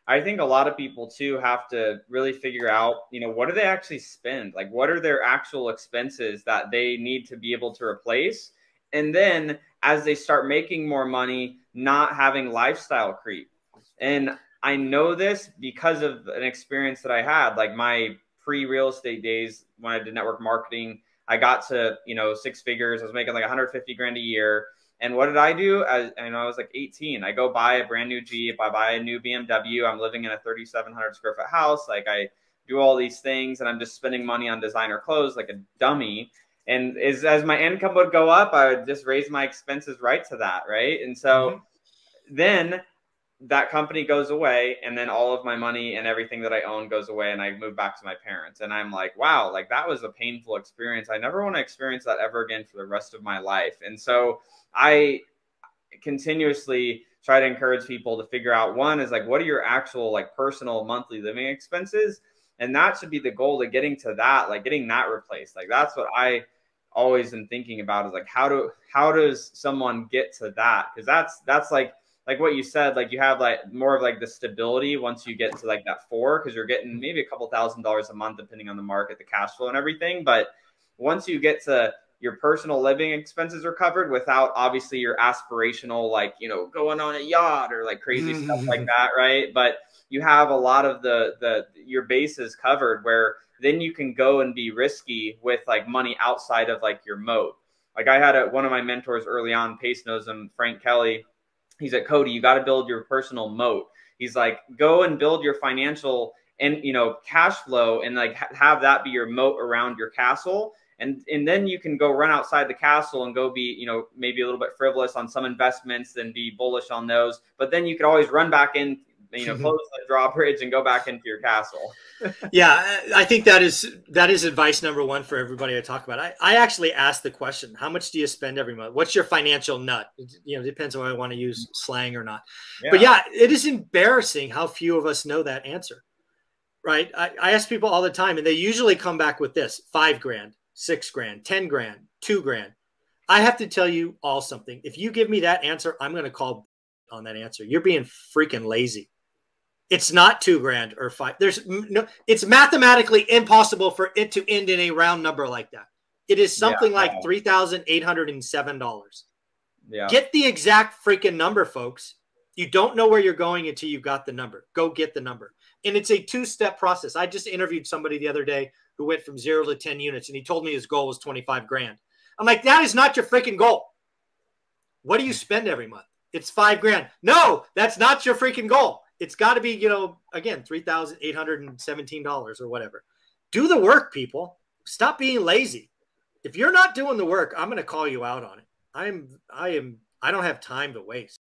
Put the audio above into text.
I think a lot of people too have to really figure out, what do they actually spend? Like, what are their actual expenses that they need to be able to replace? And then as they start making more money, not having lifestyle creep. And I know this because of an experience that I had, like my pre-real estate days when I did network marketing. I got to, 6 figures. I was making like 150 grand a year. And what did I do? I was like 18. I go buy a brand new Jeep. I buy a new BMW. I'm living in a 3,700 square foot house. Like, I do all these things and I'm just spending money on designer clothes like a dummy. And as my income would go up, I would just raise my expenses right to that. Right. And so then that company goes away, and then all of my money and everything that I own goes away, and I move back to my parents. And I'm like, wow, like that was a painful experience. I never want to experience that ever again for the rest of my life. And so I continuously try to encourage people to figure out, one is like, what are your actual like personal monthly living expenses? And that should be the goal to getting to that, like getting that replaced. Like, that's what I always am thinking about, is like, how does someone get to that? Because that's like what you said, like you have like more of like the stability once you get to like that 4, because you're getting maybe a couple $1,000s a month depending on the market, the cash flow and everything. But once you get to your personal living expenses are covered without obviously your aspirational, like, going on a yacht or like crazy stuff like that, right? But you have a lot of your bases covered, where then you can go and be risky with like money outside of like your moat. Like I had one of my mentors early on, Pace knows him, Frank Kelly. He's like, Cody, you got to build your personal moat. He's like, go and build your financial and, cash flow, and like have that be your moat around your castle. And then you can go run outside the castle and go be, maybe a little bit frivolous on some investments, then be bullish on those. But then you could always run back in, close the drawbridge and go back into your castle. Yeah, I think that is advice number 1 for everybody I talk about. I actually ask the question, how much do you spend every month? What's your financial nut? It depends on whether I want to use slang or not. Yeah. But yeah, it is embarrassing how few of us know that answer, right? I ask people all the time, and they usually come back with this: 5 grand, 6 grand, 10 grand, 2 grand. I have to tell you all something. If you give me that answer, I'm going to call on that answer. You're being freaking lazy. It's not 2 grand or 5. It's mathematically impossible for it to end in a round number like that. It is something like $3,807. Yeah. Get the exact freaking number, folks. You don't know where you're going until you got the number. Go get the number. And it's a 2-step process. I just interviewed somebody the other day who went from 0 to 10 units, and he told me his goal was 25 grand. I'm like, that is not your freaking goal. What do you spend every month? It's 5 grand. No, that's not your freaking goal. It's got to be, again, $3,817 or whatever. Do the work, people. Stop being lazy. If you're not doing the work, I'm going to call you out on it. I don't have time to waste.